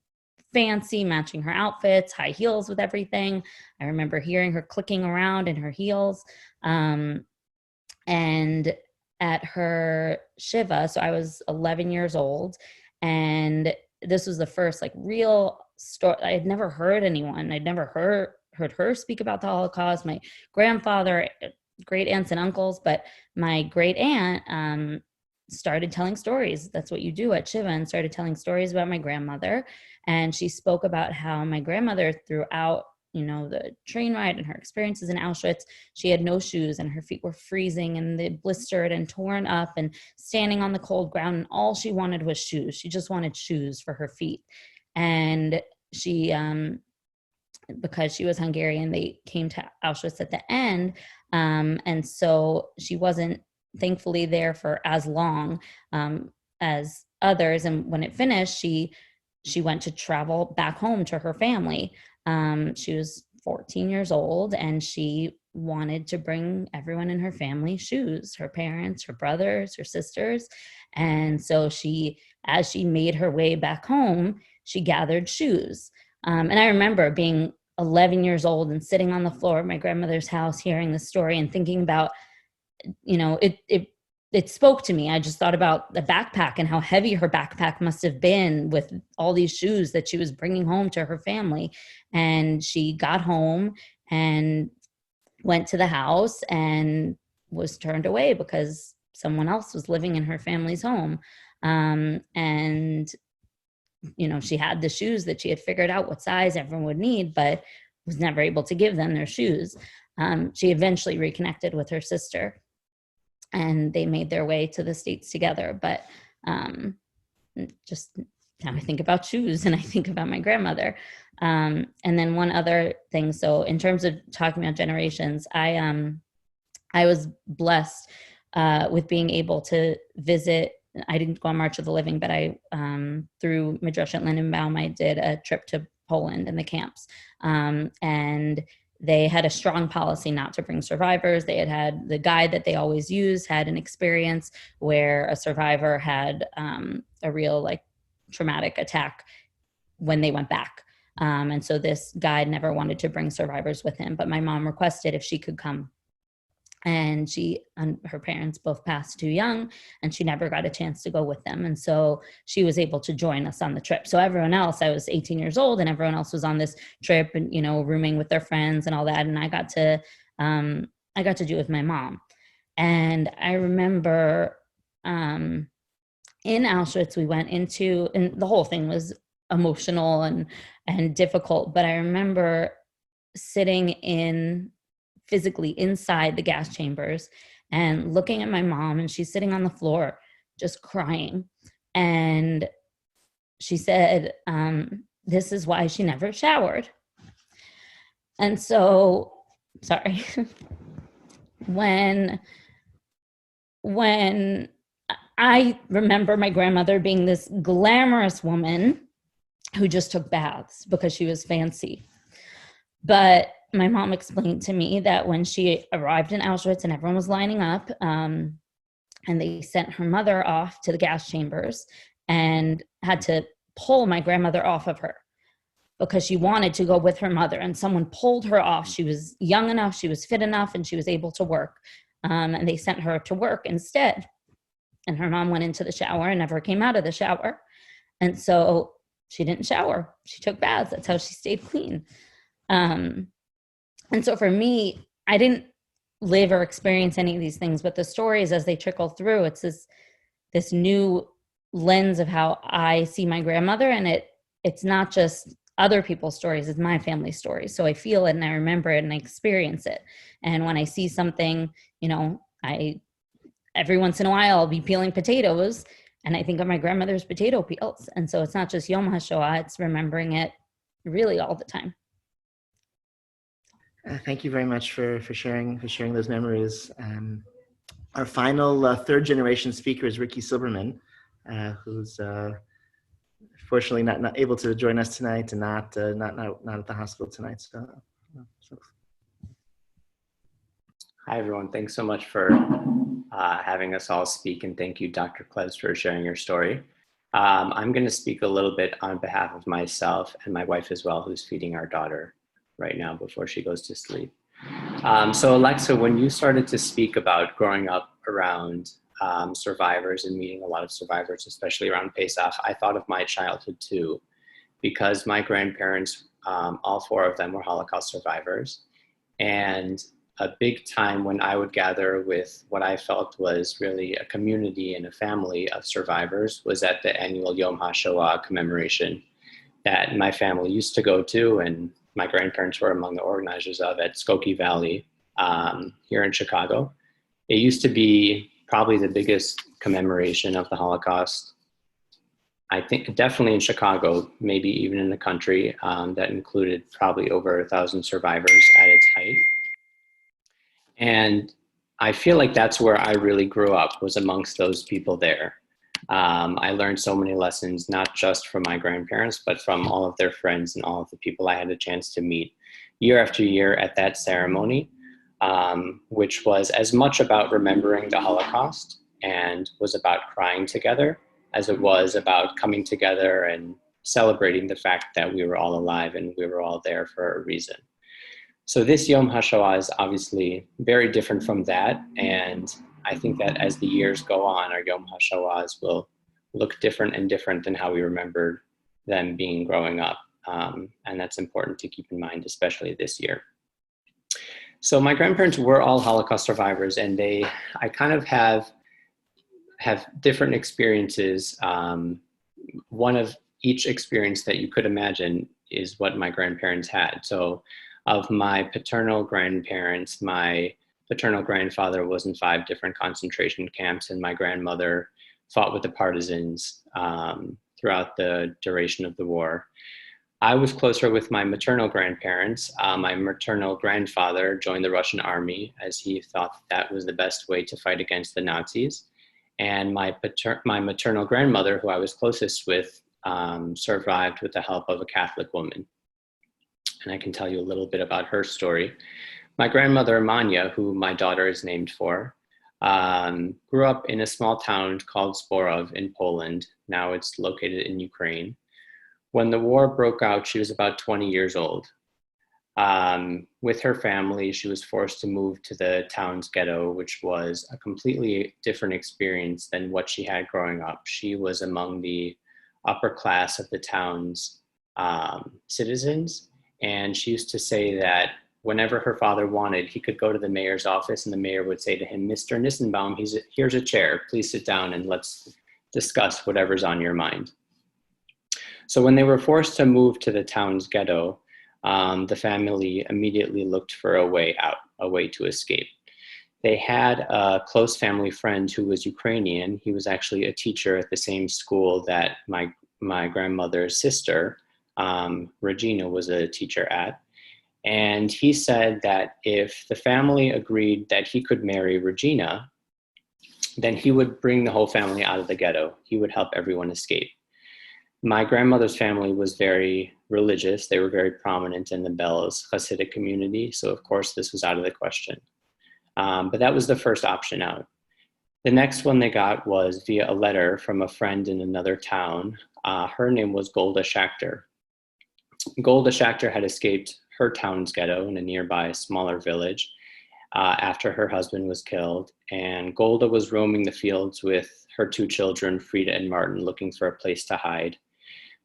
fancy, matching her outfits, high heels with everything. I remember hearing her clicking around in her heels. And at her Shiva, so I was 11 years old, and this was the first like real story. I had never heard anyone, I'd never heard her speak about the Holocaust. My grandfather, great aunts and uncles, but my great aunt started telling stories. That's what you do at Shiva, and started telling stories about my grandmother. And she spoke about how my grandmother, throughout the train ride and her experiences in Auschwitz, she had no shoes and her feet were freezing and they blistered and torn up and standing on the cold ground, and all she wanted was shoes. She just wanted shoes for her feet. And she, because she was Hungarian, they came to Auschwitz at the end. And so she wasn't thankfully there for as long as others. And when it finished, she went to travel back home to her family. She was 14 years old, and she wanted to bring everyone in her family shoes, her parents, her brothers, her sisters. And so as she made her way back home, she gathered shoes. And I remember being 11 years old and sitting on the floor of my grandmother's house, hearing the story and thinking about, it spoke to me. I just thought about the backpack and how heavy her backpack must have been with all these shoes that she was bringing home to her family. And she got home and went to the house and was turned away because someone else was living in her family's home. And she had the shoes that she had figured out what size everyone would need, but was never able to give them their shoes. She eventually reconnected with her sister, and they made their way to the States together. But just now I think about shoes and I think about my grandmother. And then one other thing. So in terms of talking about generations, I was blessed with being able to visit. I didn't go on March of the Living, but I, through Midrashat Lindenbaum, I did a trip to Poland and the camps. And they had a strong policy not to bring survivors. They had the guide that they always use had an experience where a survivor had a real traumatic attack when they went back. And so this guide never wanted to bring survivors with him, but my mom requested if she could come. And she and her parents both passed too young, and she never got a chance to go with them. And so she was able to join us on the trip. So everyone else, I was 18 years old, and everyone else was on this trip and, rooming with their friends and all that. And I got to do it with my mom. And I remember in Auschwitz, we went into, and the whole thing was emotional and difficult. But I remember sitting physically inside the gas chambers and looking at my mom, and she's sitting on the floor just crying. And she said, this is why she never showered. And so, sorry, when I remember my grandmother being this glamorous woman who just took baths because she was fancy. But my mom explained to me that when she arrived in Auschwitz and everyone was lining up, and they sent her mother off to the gas chambers and had to pull my grandmother off of her because she wanted to go with her mother, and someone pulled her off. She was young enough, she was fit enough, and she was able to work. And they sent her to work instead. And her mom went into the shower and never came out of the shower. And so she didn't shower. She took baths. That's how she stayed clean. And so for me, I didn't live or experience any of these things, but the stories as they trickle through, it's this new lens of how I see my grandmother. And it's not just other people's stories, it's my family story. So I feel it and I remember it and I experience it. And when I see something, you know, every once in a while I'll be peeling potatoes and I think of my grandmother's potato peels. And so it's not just Yom HaShoah, it's remembering it really all the time. Thank you very much for sharing those memories. Our final third generation speaker is Ricky Silberman, who's fortunately not able to join us tonight and not at the hospital tonight. So. Hi everyone, thanks so much for having us all speak, and thank you, Dr. Clevs, for sharing your story. I'm going to speak a little bit on behalf of myself and my wife as well, who's feeding our daughter right now before she goes to sleep. So Alexa, when you started to speak about growing up around survivors and meeting a lot of survivors, especially around Pesach, I thought of my childhood too, because my grandparents, all four of them were Holocaust survivors. And a big time when I would gather with what I felt was really a community and a family of survivors was at the annual Yom HaShoah commemoration that my family used to go to, and my grandparents were among the organizers of at Skokie Valley here in Chicago. It used to be probably the biggest commemoration of the Holocaust, I think definitely in Chicago, maybe even in the country, that included probably over 1,000 survivors at its height. And I feel like that's where I really grew up, was amongst those people there. I learned so many lessons, not just from my grandparents, but from all of their friends and all of the people I had a chance to meet year after year at that ceremony, which was as much about remembering the Holocaust and was about crying together as it was about coming together and celebrating the fact that we were all alive and we were all there for a reason. So this Yom HaShoah is obviously very different from that, and I think that as the years go on, our Yom HaShoahs will look different and different than how we remembered them being growing up. And that's important to keep in mind, especially this year. So my grandparents were all Holocaust survivors, and I kind of have different experiences. One of each experience that you could imagine is what my grandparents had. So of my paternal grandparents, my paternal grandfather was in 5 different concentration camps, and my grandmother fought with the partisans throughout the duration of the war. I was closer with my maternal grandparents. My maternal grandfather joined the Russian army as he thought that was the best way to fight against the Nazis. And my maternal grandmother, who I was closest with, survived with the help of a Catholic woman. And I can tell you a little bit about her story. My grandmother, Mania, who my daughter is named for, grew up in a small town called Zborov in Poland. Now it's located in Ukraine. When the war broke out, she was about 20 years old. With her family, she was forced to move to the town's ghetto, which was a completely different experience than what she had growing up. She was among the upper class of the town's citizens. And she used to say that whenever her father wanted, he could go to the mayor's office and the mayor would say to him, "Mr. Nissenbaum, here's a chair. Please sit down and let's discuss whatever's on your mind." So when they were forced to move to the town's ghetto, the family immediately looked for a way out, a way to escape. They had a close family friend who was Ukrainian. He was actually a teacher at the same school that my grandmother's sister, Regina, was a teacher at. And he said that if the family agreed that he could marry Regina, then he would bring the whole family out of the ghetto. He would help everyone escape. My grandmother's family was very religious. They were very prominent in the Belz Hasidic community. So of course this was out of the question. But that was the first option out. The next one they got was via a letter from a friend in another town. Her name was Golda Schachter. Golda Schachter had escaped her town's ghetto in a nearby smaller village after her husband was killed. And Golda was roaming the fields with her two children, Frida and Martin, looking for a place to hide.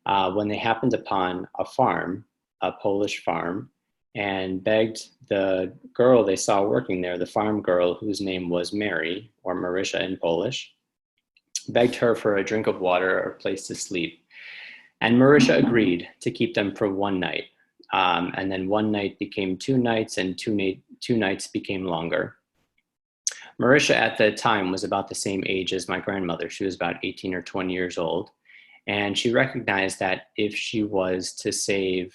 When they happened upon a farm, a Polish farm, and begged the girl they saw working there, the farm girl whose name was Mary, or Marysia in Polish, begged her for a drink of water or a place to sleep. And Marysia agreed to keep them for one night. And then one night became 2 nights, and two nights became longer. Marysia at the time was about the same age as my grandmother. She was about 18 or 20 years old. And she recognized that if she was to save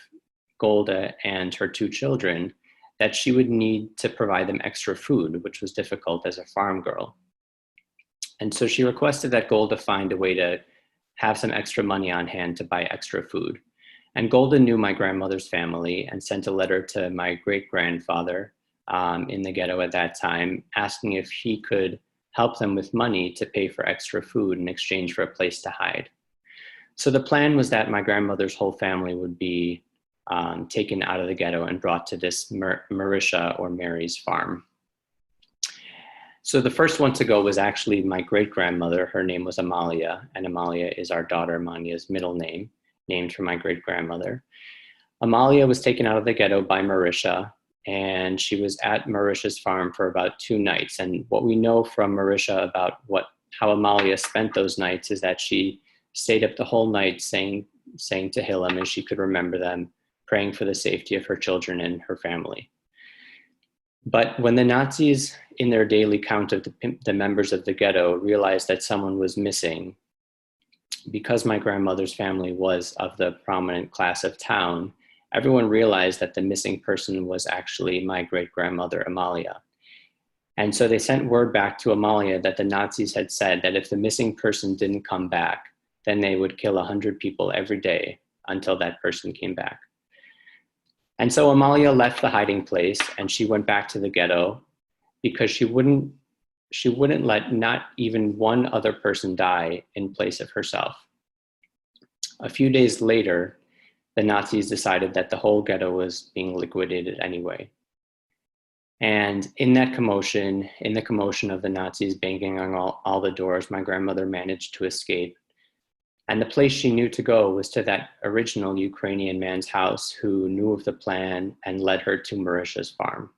Golda and her 2 children, that she would need to provide them extra food, which was difficult as a farm girl. And so she requested that Golda find a way to have some extra money on hand to buy extra food. And Golda knew my grandmother's family and sent a letter to my great-grandfather in the ghetto at that time, asking if he could help them with money to pay for extra food in exchange for a place to hide. So the plan was that my grandmother's whole family would be taken out of the ghetto and brought to this Marysia or Mary's farm. So the first one to go was actually my great-grandmother. Her name was Amalia, and Amalia is our daughter Mania's middle name, named for my great-grandmother. Amalia was taken out of the ghetto by Marysia, and she was at Marysia's farm for about 2 nights. And what we know from Marysia about how Amalia spent those nights is that she stayed up the whole night saying Tehillim as she could remember them, praying for the safety of her children and her family. But when the Nazis, in their daily count of the members of the ghetto, realized that someone was missing, because my grandmother's family was of the prominent class of town, everyone realized that the missing person was actually my great-grandmother, Amalia. And so they sent word back to Amalia that the Nazis had said that if the missing person didn't come back, then they would kill 100 people every day until that person came back. And so Amalia left the hiding place and she went back to the ghetto because she wouldn't let not even one other person die in place of herself. A few days later, the Nazis decided that the whole ghetto was being liquidated anyway. And in the commotion of the Nazis banging on all the doors, my grandmother managed to escape. And the place she knew to go was to that original Ukrainian man's house who knew of the plan and led her to Marysia's farm.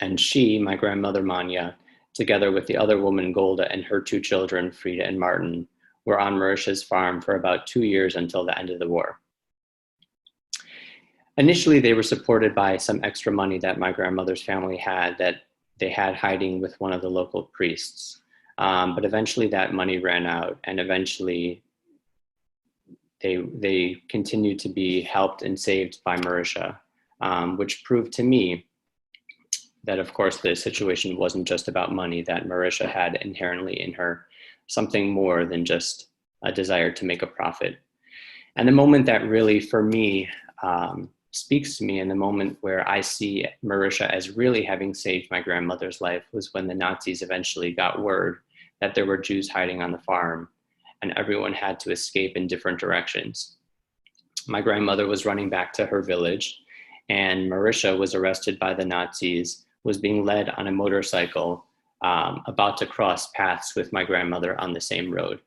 And she, my grandmother Manya, together with the other woman Golda and her 2 children, Frida and Martin, were on Marysia's farm for about 2 years until the end of the war. Initially, they were supported by some extra money that my grandmother's family had that they had hiding with one of the local priests. But eventually that money ran out, and eventually they continued to be helped and saved by Marysia, which proved to me that, of course, the situation wasn't just about money, that Marysia had inherently in her something more than just a desire to make a profit. And the moment that really, for me, speaks to me, and the moment where I see Marysia as really having saved my grandmother's life, was when the Nazis eventually got word that there were Jews hiding on the farm, and everyone had to escape in different directions. My grandmother was running back to her village, and Marysia was arrested by the Nazis, was being led on a motorcycle, about to cross paths with my grandmother on the same road.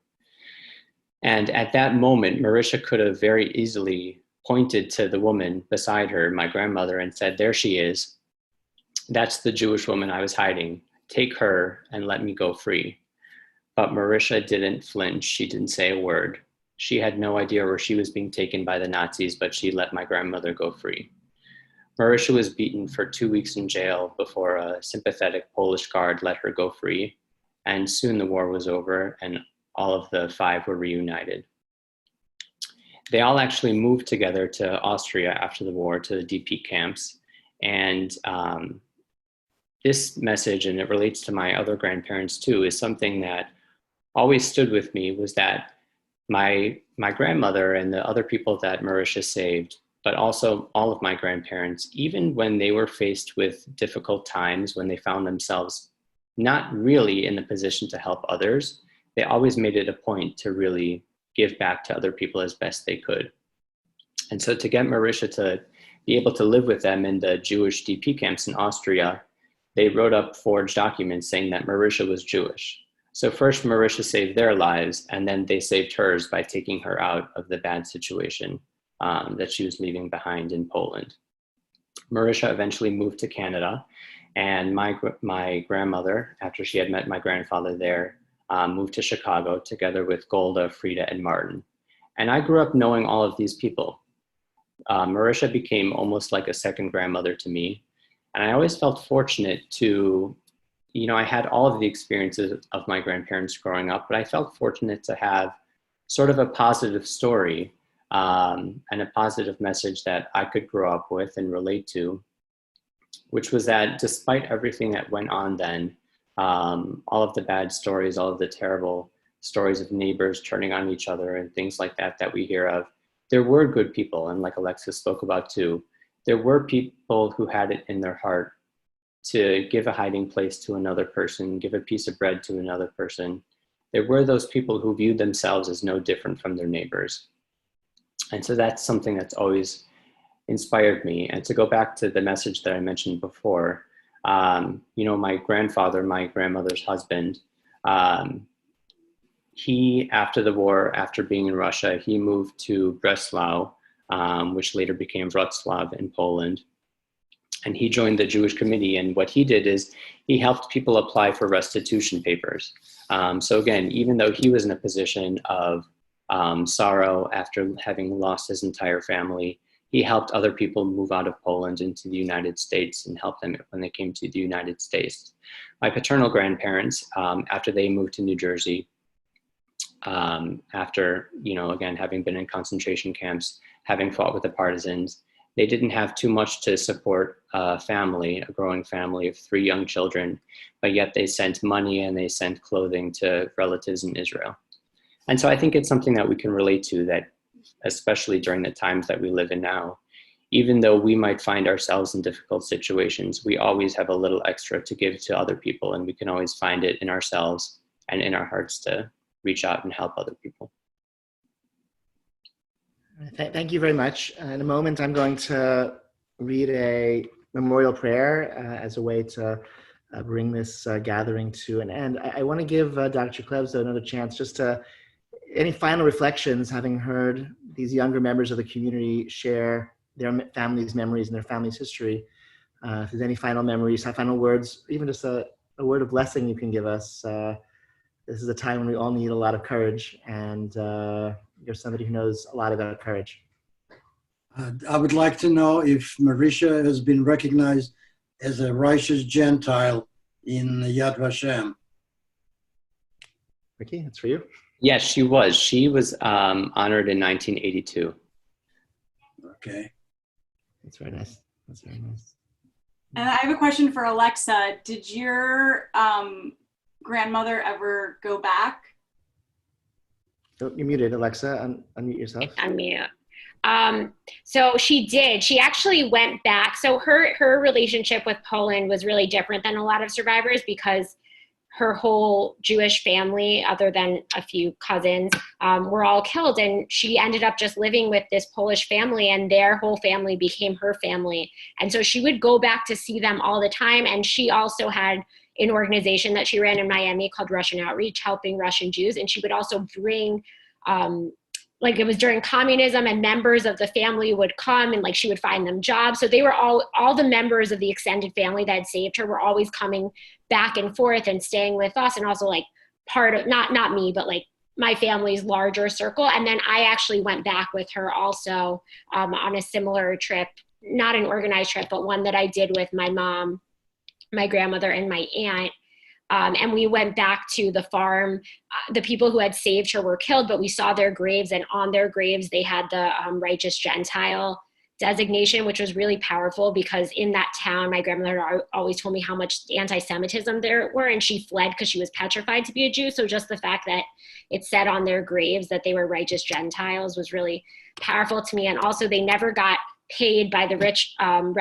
And at that moment, Marysia could have very easily pointed to the woman beside her, my grandmother, and said, "There she is. That's the Jewish woman I was hiding. Take her and let me go free." But Marysia didn't flinch. She didn't say a word. She had no idea where she was being taken by the Nazis, but she let my grandmother go free. Marysia was beaten for 2 weeks in jail before a sympathetic Polish guard let her go free. And soon the war was over and all of the 5 were reunited. They all actually moved together to Austria after the war, to the DP camps. And this message, and it relates to my other grandparents too, is something that always stood with me, was that my grandmother and the other people that Marisha saved, but also all of my grandparents, even when they were faced with difficult times, when they found themselves not really in the position to help others, they always made it a point to really give back to other people as best they could. And so to get Marisha to be able to live with them in the Jewish DP camps in Austria, they wrote up forged documents saying that Marisha was Jewish. So first Marisha saved their lives, and then they saved hers by taking her out of the bad situation that she was leaving behind in Poland. Marisha eventually moved to Canada, and my grandmother, after she had met my grandfather there, moved to Chicago together with Golda, Frida, and Martin. And I grew up knowing all of these people. Marisha became almost like a second grandmother to me. And I always felt fortunate to, I had all of the experiences of my grandparents growing up, but I felt fortunate to have sort of a positive story and a positive message that I could grow up with and relate to, which was that despite everything that went on then, all of the bad stories, all of the terrible stories of neighbors turning on each other and things like that that we hear of, there were good people. And like Alexa spoke about too, there were people who had it in their heart to give a hiding place to another person, give a piece of bread to another person. There were those people who viewed themselves as no different from their neighbors. And so that's something that's always inspired me. And to go back to the message that I mentioned before, my grandfather, my grandmother's husband, he, after the war, after being in Russia, he moved to Breslau, which later became Wrocław in Poland. And he joined the Jewish committee. And what he did is he helped people apply for restitution papers. So again, even though he was in a position of sorrow after having lost his entire family, he helped other people move out of Poland into the United States and help them when they came to the United States. My paternal grandparents, after they moved to New Jersey, after, again, having been in concentration camps, having fought with the partisans, they didn't have too much to support a growing family of 3 young children, but yet they sent money and they sent clothing to relatives in Israel. And so I think it's something that we can relate to, that especially during the times that we live in now, even though we might find ourselves in difficult situations, we always have a little extra to give to other people, and we can always find it in ourselves and in our hearts to reach out and help other people. Thank you very much. In a moment, I'm going to read a memorial prayer as a way to bring this gathering to an end. I want to give Dr. Clevs another chance just to, any final reflections, having heard these younger members of the community share their family's memories and their family's history. If there's any final memories, final words, even just a word of blessing you can give us. This is a time when we all need a lot of courage, and you're somebody who knows a lot about courage. I would like to know if Marisha has been recognized as a righteous Gentile in Yad Vashem. Ricky, that's for you. Yes, she was. She was honored in 1982. Okay. That's very nice. That's very nice. And I have a question for Alexa. Did your grandmother ever go back? Oh, you're muted, Alexa. Unmute yourself. Unmute. So she did. She actually went back. So her relationship with Poland was really different than a lot of survivors, because her whole Jewish family, other than a few cousins, were all killed. And she ended up just living with this Polish family, and their whole family became her family. And so she would go back to see them all the time. And she also had an organization that she ran in Miami called Russian Outreach, helping Russian Jews. And she would also bring, it was during communism, and members of the family would come, and she would find them jobs. So they were all the members of the extended family that had saved her were always coming back and forth and staying with us, and also part of, not me, but my family's larger circle. And then I actually went back with her also on a similar trip, not an organized trip, but one that I did with my mom, my grandmother, and my aunt. And we went back to the farm. The people who had saved her were killed, but we saw their graves, and on their graves, they had the righteous Gentile designation, which was really powerful because in that town, my grandmother always told me how much anti-Semitism there were, and she fled because she was petrified to be a Jew. So just the fact that it said on their graves that they were righteous Gentiles was really powerful to me. And also they never got paid by the rich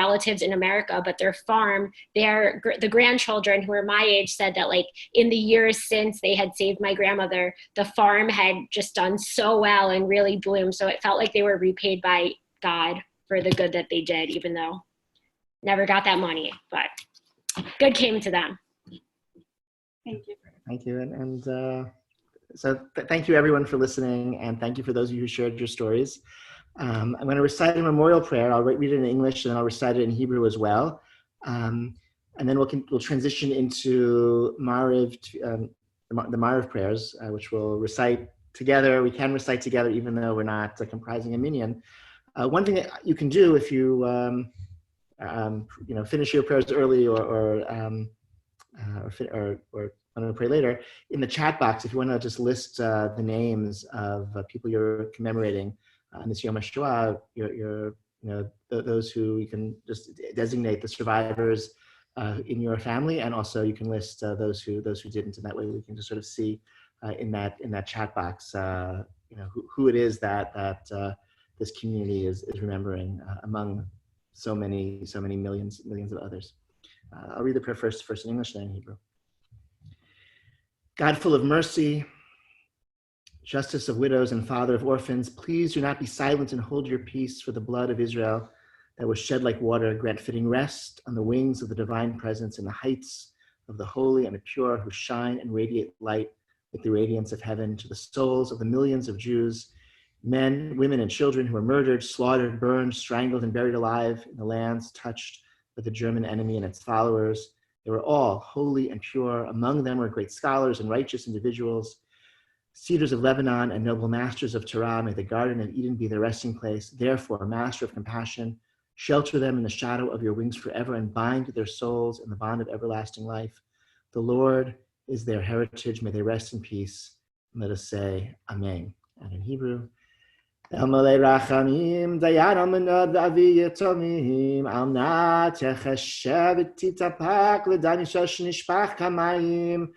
relatives in America, but their farm, the grandchildren who were my age said that like in the years since they had saved my grandmother, the farm had just done so well and really bloomed. So it felt like they were repaid by God for the good that they did, even though never got that money, but good came to them. Thank you. Thank you. Thank you everyone for listening, and thank you for those of you who shared your stories. I'm going to recite a memorial prayer. I'll read it in English and then I'll recite it in Hebrew as well. And then we'll transition into Mariv, the Mariv prayers, which we'll recite together. We can recite together even though we're not comprising a minyan. One thing that you can do if you finish your prayers early or want to pray later, in the chat box, if you want to just list the names of people you're commemorating on this Yom HaShoah, those who you can just designate the survivors in your family, and also you can list those who didn't, and that way we can just sort of see in that chat box who it is that this community is remembering among so many millions of others. I'll read the prayer first in English, then in Hebrew. God, full of mercy, justice of widows and father of orphans, please do not be silent and hold your peace for the blood of Israel that was shed like water. Grant fitting rest on the wings of the divine presence in the heights of the holy and the pure, who shine and radiate light with the radiance of heaven, to the souls of the millions of Jews, men, women, and children who were murdered, slaughtered, burned, strangled, and buried alive in the lands touched by the German enemy and its followers. They were all holy and pure. Among them were great scholars and righteous individuals, cedars of Lebanon and noble masters of Torah. May the Garden of Eden be their resting place. Therefore, Master of compassion, shelter them in the shadow of your wings forever and bind their souls in the bond of everlasting life. The Lord is their heritage. May they rest in peace. And let us say, Amen. And in Hebrew, El Malei Rachamim, Dayan Al Menad Avi Yetomim, Al Na Techeshev Titapak, Ledani Shosh Nishpach Kamayim,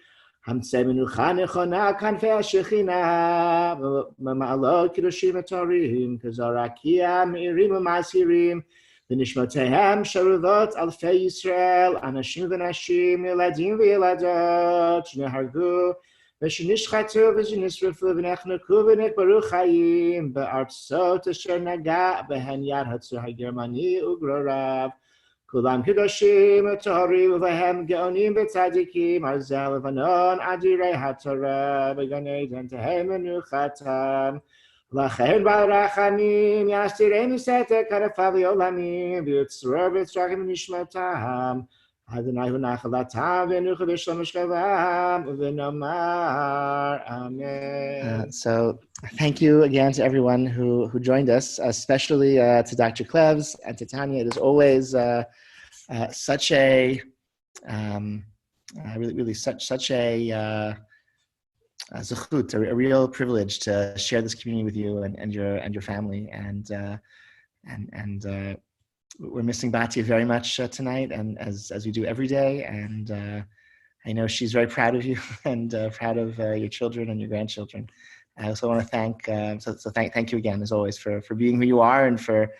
Hamtzei Menucha Nechona Kanfei HaShechina, Ma'alot Kedoshim Etorim, Kazarakia Meirim U'Masirim, V'nishmotehem Sharuvot Alfei Yisrael, Anashim V'Nashim, Yeladim V'Yeladot, Shnehargu, ושנשחטו ושנשרפו ונחנקו ונקברו חיים בארצות אשר נגע בהן יד הצור הגרמני וגרוריו. כולם קדושים וטהורים ובהם גאונים וצדיקים, ארזי לבנון אדירי התורה, בגן עדן תהא מנוחתם. לכן בעל רחמים יסתירנו סתר כנפיו לעולמים, ויצרור ויצרחים ונשמתם. Amen. So thank you again to everyone who joined us, especially to Dr. Clevs and to Tania. It is always such a such a zechut, a real privilege to share this community with you and your family, and we're missing Batya very much tonight, and as we do every day. And I know she's very proud of you and proud of your children and your grandchildren. I also want to thank thank you again, as always, for being who you are and for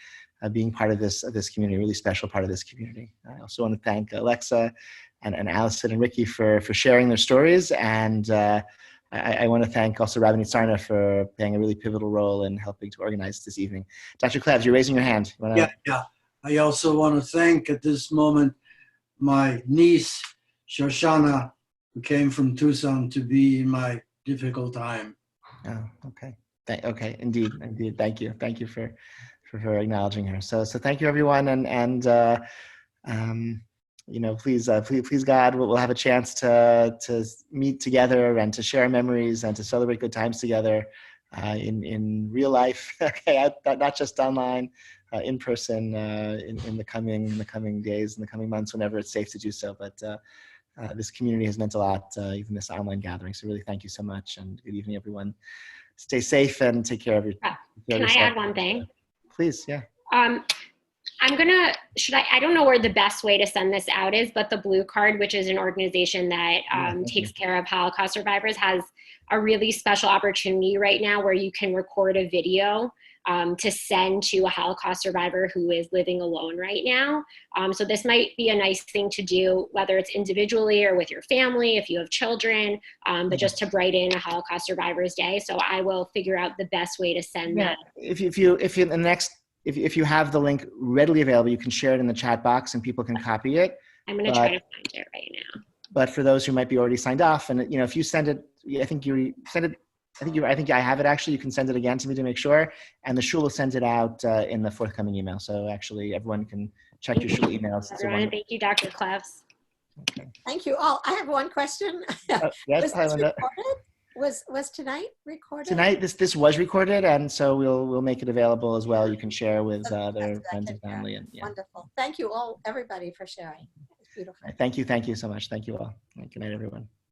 being part of this community, a really special part of this community. I also want to thank Alexa and Allison and Ricky for sharing their stories, and I want to thank also Rabbi Nitzarna for playing a really pivotal role in helping to organize this evening. Dr. Clevs, you're raising your hand. Yeah. I also want to thank at this moment my niece, Shoshana, who came from Tucson to be in my difficult time. Oh, okay. Okay, indeed. Thank you for acknowledging her. So thank you, everyone, and please God, we'll have a chance to meet together and to share memories and to celebrate good times together in real life. Okay, not just online. In person in the coming days, in the coming months, whenever it's safe to do so. But this community has meant a lot, even this online gathering. So really, thank you so much, and good evening, everyone. Stay safe and take care of yourself. Can I add one thing? Please, yeah. I don't know where the best way to send this out is, but the Blue Card, which is an organization that takes care of Holocaust survivors, has a really special opportunity right now where you can record a video to send to a Holocaust survivor who is living alone right now. So this might be a nice thing to do, whether it's individually or with your family, if you have children, but just to brighten a Holocaust Survivors Day. So I will figure out the best way to send that. If you have the link readily available, you can share it in the chat box and people can copy it. I'm going to try to find it right now. But for those who might be already signed off, and if you send it, I think I have it actually. You can send it again to me to make sure, and the shul will send it out in the forthcoming email. So actually, everyone can check your shul emails. Thank you, Dr. Clevs. Okay. Thank you all. I have one question. Yes, was this recorded? Was tonight recorded? Tonight, this was recorded, and so we'll make it available as well. You can share with other friends and family. And Wonderful. Thank you all, everybody, for sharing. It's beautiful. Thank you so much. Thank you all. Good night, everyone.